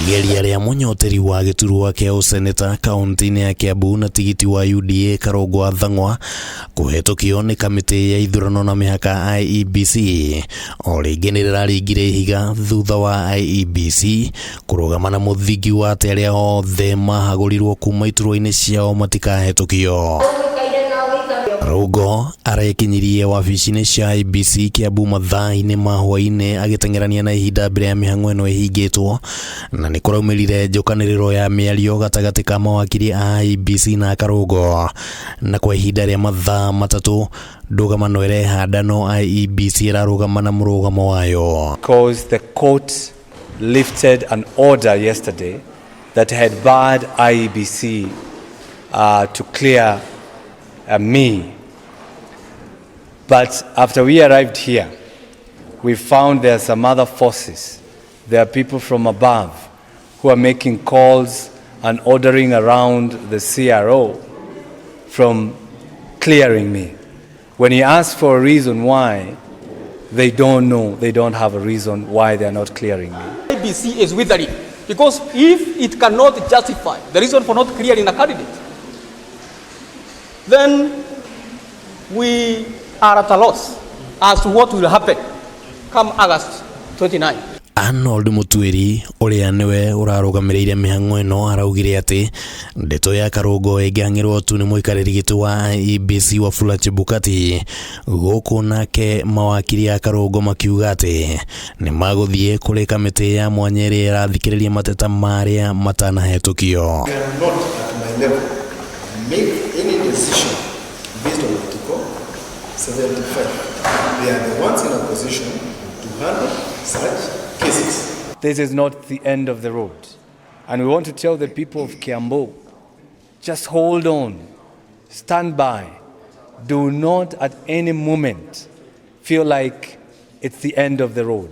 Igeria ria munyoteri wa giturwa kia useneta kaunti-ini ya Kiambu na tigiti wa UDA Karungo Thang'wa kuhetukio ni kamiti ya ithurano na mihaka IEBC o ringi ni riraringire ihiga thutha wa IEBC kurugama na muthingi wa aria othe mahagurirwo kuma iturwa-ini ciao matikahetukio. Karungo arekinyirie wabici-ini cia IEBC Kiambu mathaa-ini ma hwaini agitengerania na ihinda mbere ya mihang'o ino ihingitwo na ni kuraumirire njukaniriro ya miario gatagati ka mawakiri a IEBC na Karungo na kwa ihinda ria mathaa matatu ndugamano irehandano IEBC irarugama na murugamo wayo. Because the court lifted an order yesterday that had barred IEBC to clear me. But after we arrived here, we found there are some other forces. There are people from above who are making calls and ordering around the CRO from clearing me. When you ask for a reason why, they don't know, they don't have a reason why they are not clearing me. IEBC is withering because if it cannot justify the reason for not clearing a candidate, then we are at a loss as to what will happen come August 29. Arnold Mutwiri uria niwe urarugamirire mihang'o ino araugire ati ndeto ya Karungo ingangirwo tu ni muikariri gitu wa IEBC wa Fula Bukati guku nake mawakiri ya Karungo makiuga ati ni maguthie kuri kamiti ya mwanya iria irathikiriria mateta maria matanahetukio. Make any decision based on Article 75. They are the ones in a position to handle such cases. This is not the end of the road. And we want to tell the people of Kiambu, just hold on, stand by. Do not at any moment feel like it's the end of the road.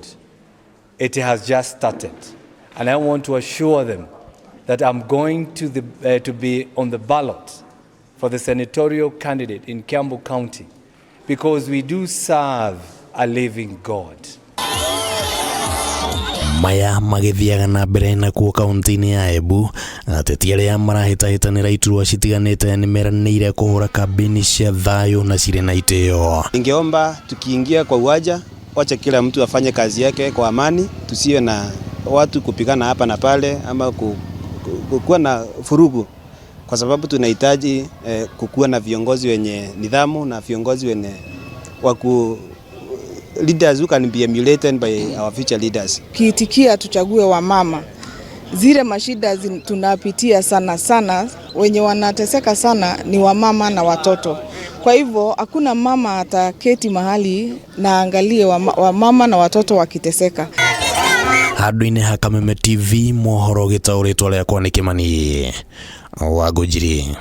It has just started. And I want to assure them that I'm going to be on the ballot for the senatorial candidate in Kiambu County because we do serve a living God. Maya magithiaga na mbere na kuo kaunti-ini ya Embu ateti aria marahitahitanira iturwa citiganite ni meranire kuhura kambini cia thayu na cirĩ na itio. Ningeomba tukiingia kwa uwanja, wacha kila mtu afanye kazi yake kwa amani, tusiwe na watu kupigana hapa na pale ama kukuwa na furugu, kwa sababu tunahitaji kukuwa na viongozi wenye nidhamu na viongozi wenye leaders who can be emulated by our future leaders. Kiitikia tuchague wa mama. Zile mashida tunapitia sana, wenye wanateseka sana ni wamama na watoto. Kwa hivyo hakuna mama ataketi mahali na angalie wamama na watoto wakiteseka. Handu-ini ha Kameme TV mohoro gitauritwo riakwa ni Kimani Wagujiri.